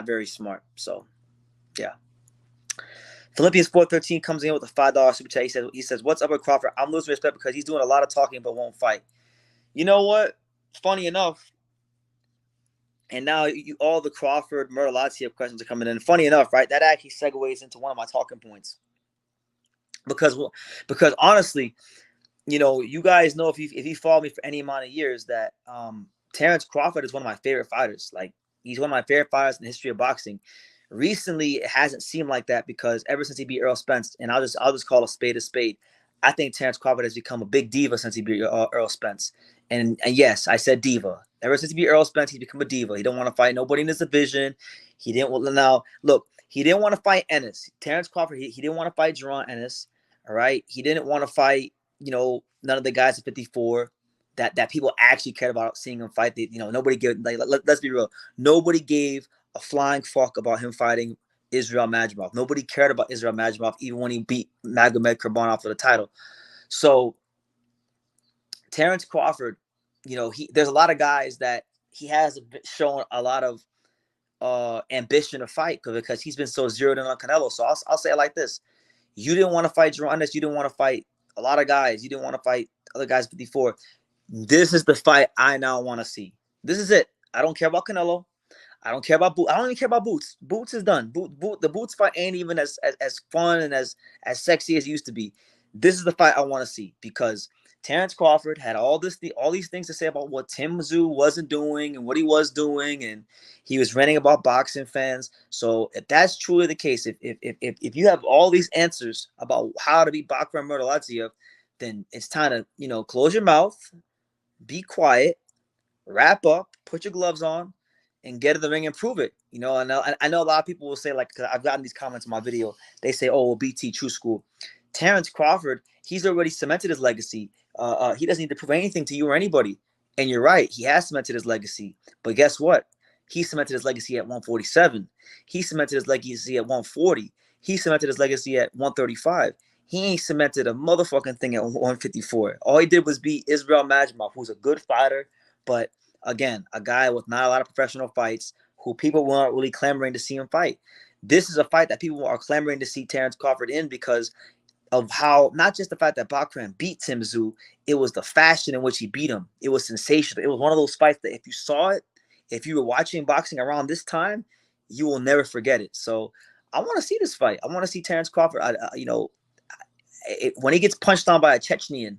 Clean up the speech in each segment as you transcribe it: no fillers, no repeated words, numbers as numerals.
very smart. So, yeah. Philippians 4:13 comes in with a $5 super chat. He says, "What's up with Crawford? I'm losing respect because he's doing a lot of talking but won't fight." You know what? Funny enough, and now all the Crawford Murtazaliev questions are coming in. Funny enough, right? That actually segues into one of my talking points because honestly, you guys know if you follow me for any amount of years that Terence Crawford is one of my favorite fighters. Like, he's one of my favorite fighters in the history of boxing. Recently, it hasn't seemed like that because ever since he beat Errol Spence, and I'll just call a spade a spade. I think Terence Crawford has become a big diva since he beat Errol Spence. And yes, I said diva. Ever since he beat Errol Spence, he's become a diva. He don't want to fight nobody in his division. He didn't now look. He didn't want to fight Ennis. Terence Crawford. He didn't want to fight Jaron Ennis. All right. He didn't want to fight none of the guys at 54 that people actually cared about seeing him fight. Nobody gave, like, let's be real. Nobody gave a flying fuck about him fighting Israel Madrimov. Nobody cared about Israel Madrimov even when he beat Magomed Kurbanov for the title. So Terence Crawford, there's a lot of guys that he has shown a lot of ambition to fight because he's been so zeroed in on Canelo. So I'll say it like this. You didn't want to fight Jaron Ennis. You didn't want to fight a lot of guys. You didn't want to fight other guys 54. This is the fight I now want to see. This is it. I don't care about Canelo. I don't care about Boots. I don't even care about Boots. Boots is done. The Boots fight ain't even as fun and as sexy as it used to be. This is the fight I want to see because Terence Crawford had all these things to say about what Tim Tszyu wasn't doing and what he was doing, and he was ranting about boxing fans. So if that's truly the case, if you have all these answers about how to beat Bakhram Murtazaliev, then it's time to close your mouth, be quiet, wrap up, put your gloves on, and get in the ring and prove it. I know a lot of people will say, like, cause I've gotten these comments in my video. They say, "Oh, well, BT True School." Terence Crawford, he's already cemented his legacy. He doesn't need to prove anything to you or anybody. And you're right, he has cemented his legacy. But guess what? He cemented his legacy at 147. He cemented his legacy at 140. He cemented his legacy at 135. He ain't cemented a motherfucking thing at 154. All he did was beat Israel Madrimov, who's a good fighter, but again, a guy with not a lot of professional fights who people weren't really clamoring to see him fight. This is a fight that people are clamoring to see Terence Crawford in because of how, not just the fact that Bakhram beat Tim Tszyu, it was the fashion in which he beat him. It was sensational. It was one of those fights that if you saw it, if you were watching boxing around this time, you will never forget it. So I want to see this fight. I want to see Terence Crawford. When he gets punched on by a Chechnyan,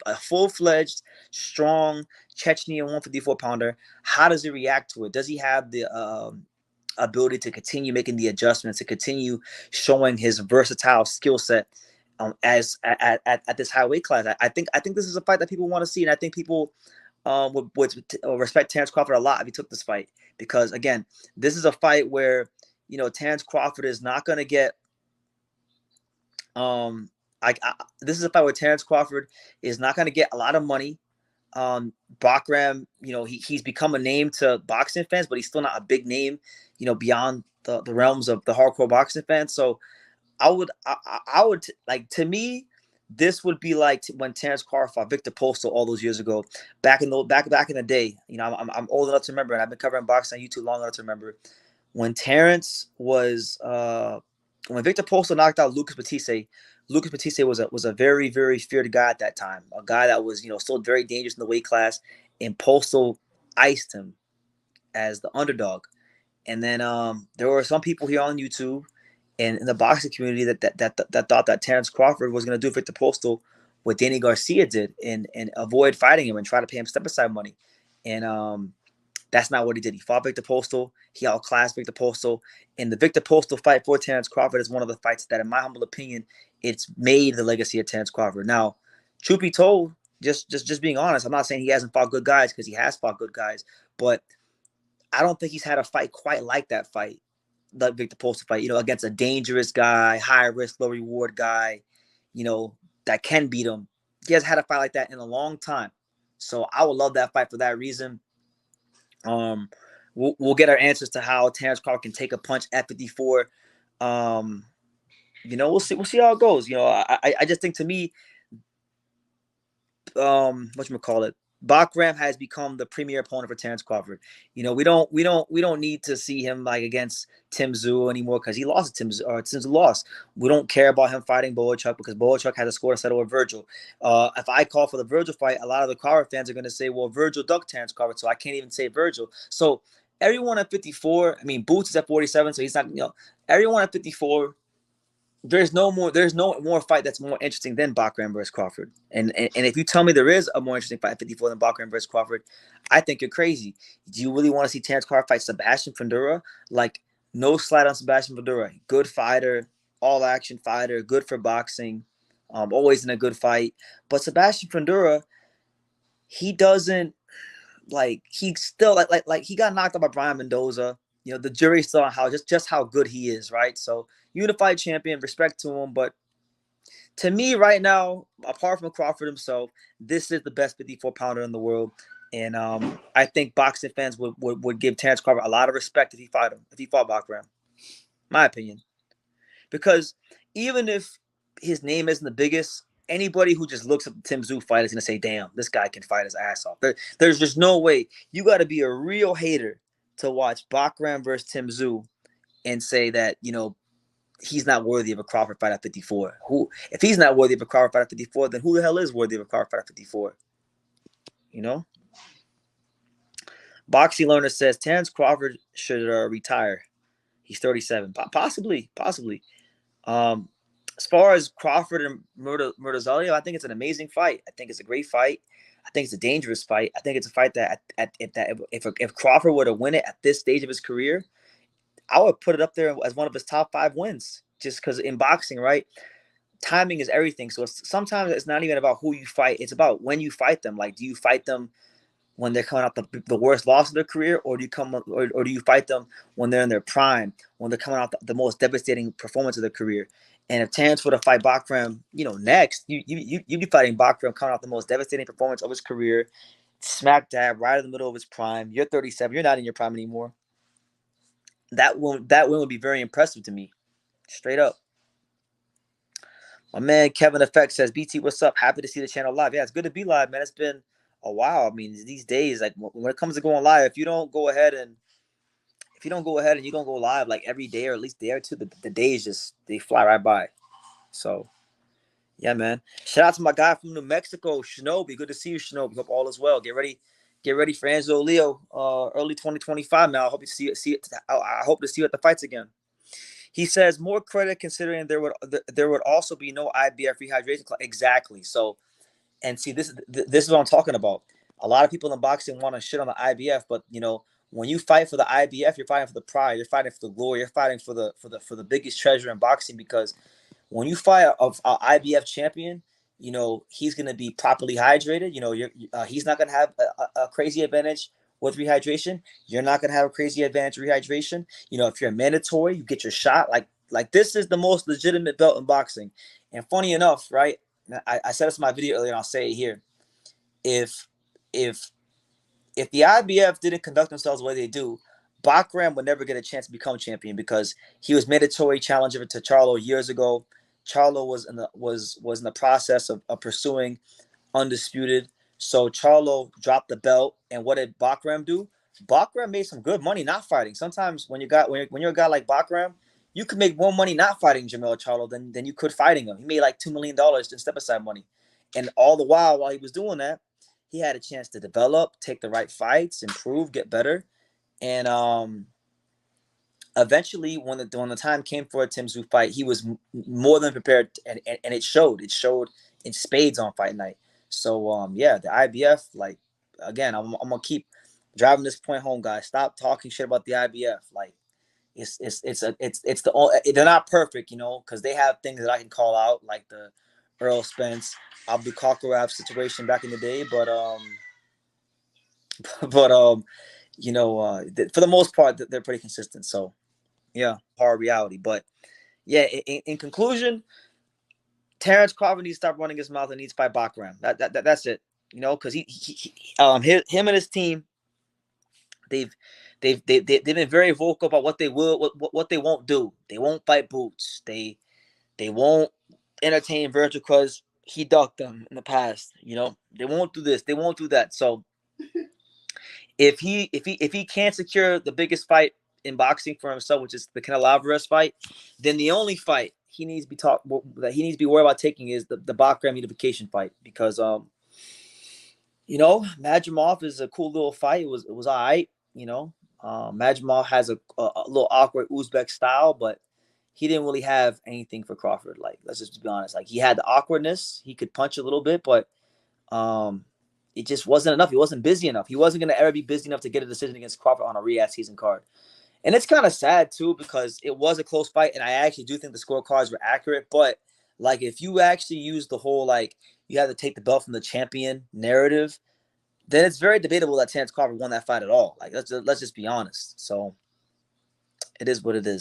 a full-fledged, strong Chechnyan 154-pounder, how does he react to it? Does he have the ability to continue making the adjustments, to continue showing his versatile skill set as at this high weight class? I think this is a fight that people want to see, and I think people would respect Terence Crawford a lot if he took this fight because, again, this is a fight where Terence Crawford is not going to get this is a fight where Terence Crawford is not going to get a lot of money. Bakhram, he's become a name to boxing fans, but he's still not a big name, beyond the realms of the hardcore boxing fans. So I would like, to me, this would be like when Terence Crawford fought Victor Postal all those years ago, back in the day. I'm old enough to remember, and I've been covering boxing on YouTube long enough to remember when Terence was when Victor Postal knocked out Lucas Batiste. Lucas Batiste was a very, very feared guy at that time, a guy that was still very dangerous in the weight class, and Postal iced him as the underdog. And then there were some people here on YouTube and in the boxing community that thought that Terence Crawford was going to do Victor Postal what Danny Garcia did and avoid fighting him and try to pay him step-aside money. And that's not what he did. He fought Victor Postal. He outclassed Victor Postal. And the Victor Postal fight for Terence Crawford is one of the fights that, in my humble opinion, it's made the legacy of Terence Crawford. Now, truth be told, just being honest, I'm not saying he hasn't fought good guys, because he has fought good guys, but I don't think he's had a fight quite like that fight, the Victor Postal fight, against a dangerous guy, high risk, low reward guy, that can beat him. He hasn't had a fight like that in a long time. So I would love that fight for that reason. We'll get our answers to how Terence Crawford can take a punch at 54. We'll see how it goes. I just think, to me, whatchamacallit, Bakhram has become the premier opponent for Terence Crawford. You know, we don't need to see him like against Tim Tszyu anymore because he lost to Tim Tszyu, or Tim Tszyu lost. We don't care about him fighting Boachuk because Boachuk has a score to settle with Virgil. If I call for the Virgil fight, a lot of the Crawford fans are going to say, well, Virgil ducked Terence Crawford, so I can't even say Virgil. So everyone at 54, I mean, Boots is at 47, so he's not, everyone at 54. There's no more fight that's more interesting than Bakhram versus Crawford. And if you tell me there is a more interesting fight at 54 than Bakhram versus Crawford, I think you're crazy. Do you really want to see Terence Crawford fight Sebastian Fundora? Like, no slight on Sebastian Fundora. Good fighter, all action fighter, good for boxing, always in a good fight. But Sebastian Fundora, he doesn't he still like he got knocked out by Brian Mendoza. You know, the jury's still on how just how good he is, right? So unified champion, respect to him. But to me, right now, apart from Crawford himself, this is the best 54 pounder in the world. And I think boxing fans would give Terence Crawford a lot of respect if he fought him, if he fought Bakhram. My opinion. Because even if his name isn't the biggest, anybody who just looks at the Tim Tszyu fight is going to say, damn, this guy can fight his ass off. There's just no way. You got to be a real hater to watch Bakhram versus Tim Tszyu and say that, he's not worthy of a Crawford fight at 54. If he's not worthy of a Crawford fight at 54, then who the hell is worthy of a Crawford fight at 54? Boxing Learner says Terence Crawford should retire. He's 37. Possibly. As far as Crawford and Murtazaliev, I think it's an amazing fight. I think it's a great fight. I think it's a dangerous fight. I think it's a fight that if Crawford were to win it at this stage of his career, I would put it up there as one of his top 5 wins. Just because in boxing, right, timing is everything. So sometimes it's not even about who you fight. It's about when you fight them. Like, do you fight them when they're coming out the worst loss of their career, or do you fight them when they're in their prime, when they're coming out the most devastating performance of their career? And if Terence were to fight Bakhram, next, you'd be fighting Bakhram coming out the most devastating performance of his career, smack dab right in the middle of his prime. You're 37. You're not in your prime anymore. That win would be very impressive to me, straight up. My man Kevin Effect says, "BT, what's up? Happy to see the channel live." Yeah, it's good to be live, man. It's been a while. I mean, these days, like when it comes to going live, if you don't go ahead and you don't go live like every day or at least a day or two, the days they fly right by. So, yeah, man. Shout out to my guy from New Mexico, Shinobi. Good to see you, Shinobi. Hope all is well. Get ready for Anzo Leo, early 2025. Now, I hope to see it. I hope to see you at the fights again. He says more credit considering there would also be no IBF rehydration class. Exactly. So, and see, this is what I'm talking about. A lot of people in boxing want to shit on the IBF, but when you fight for the IBF, you're fighting for the pride, you're fighting for the glory, you're fighting for the biggest treasure in boxing. Because when you fight an IBF champion, he's going to be properly hydrated. He's not going to have a crazy advantage with rehydration. You're not going to have a crazy advantage with rehydration. If you're mandatory, you get your shot. Like this is the most legitimate belt in boxing. And funny enough, right? I said this in my video earlier, and I'll say it here. If the IBF didn't conduct themselves the way they do, Bakhram would never get a chance to become champion because he was mandatory challenger to Charlo years ago. Charlo was in the process of pursuing undisputed. So Charlo dropped the belt, and what did Bakhram do? Bakhram made some good money not fighting. Sometimes when you're a guy like Bakhram, you could make more money not fighting Jermell Charlo than you could fighting him. He made like $2 million in step-aside money. And all the while he was doing that, he had a chance to develop, take the right fights, improve, get better. And eventually, when the time came for a Tim Tszyu fight, he was more than prepared, and it showed. It showed in spades on fight night. So, yeah, the IBF, like, again, I'm going to keep driving this point home, guys. Stop talking shit about the IBF. Like, they're not perfect, because they have things that I can call out, like the Earl Spence, Abdul Kakarov situation back in the day, but for the most part, they're pretty consistent. So, yeah, hard reality. But yeah, in conclusion, Terence Crawford needs to stop running his mouth and needs to fight Bakhram. That's it. Because him and his team, they've been very vocal about what they will, what they won't do. They won't fight Boots. They won't entertain Virgil because he ducked them in the past. You know, they won't do this, they won't do that. So if he can't secure the biggest fight in boxing for himself, which is the Canelo Alvarez fight, then the only fight he needs to be that he needs to be worried about taking is the Bakhram unification fight, because Madrimov is a cool little fight. It was all right. Madrimov has a little awkward Uzbek style, but he didn't really have anything for Crawford. Like, let's just be honest. Like, he had the awkwardness. He could punch a little bit, but it just wasn't enough. He wasn't busy enough. He wasn't going to ever be busy enough to get a decision against Crawford on a Riyadh season card. And it's kind of sad, too, because it was a close fight, and I actually do think the scorecards were accurate. But, like, if you actually use the whole, like, you have to take the belt from the champion narrative, then it's very debatable that Terence Crawford won that fight at all. Like, let's just be honest. So it is what it is.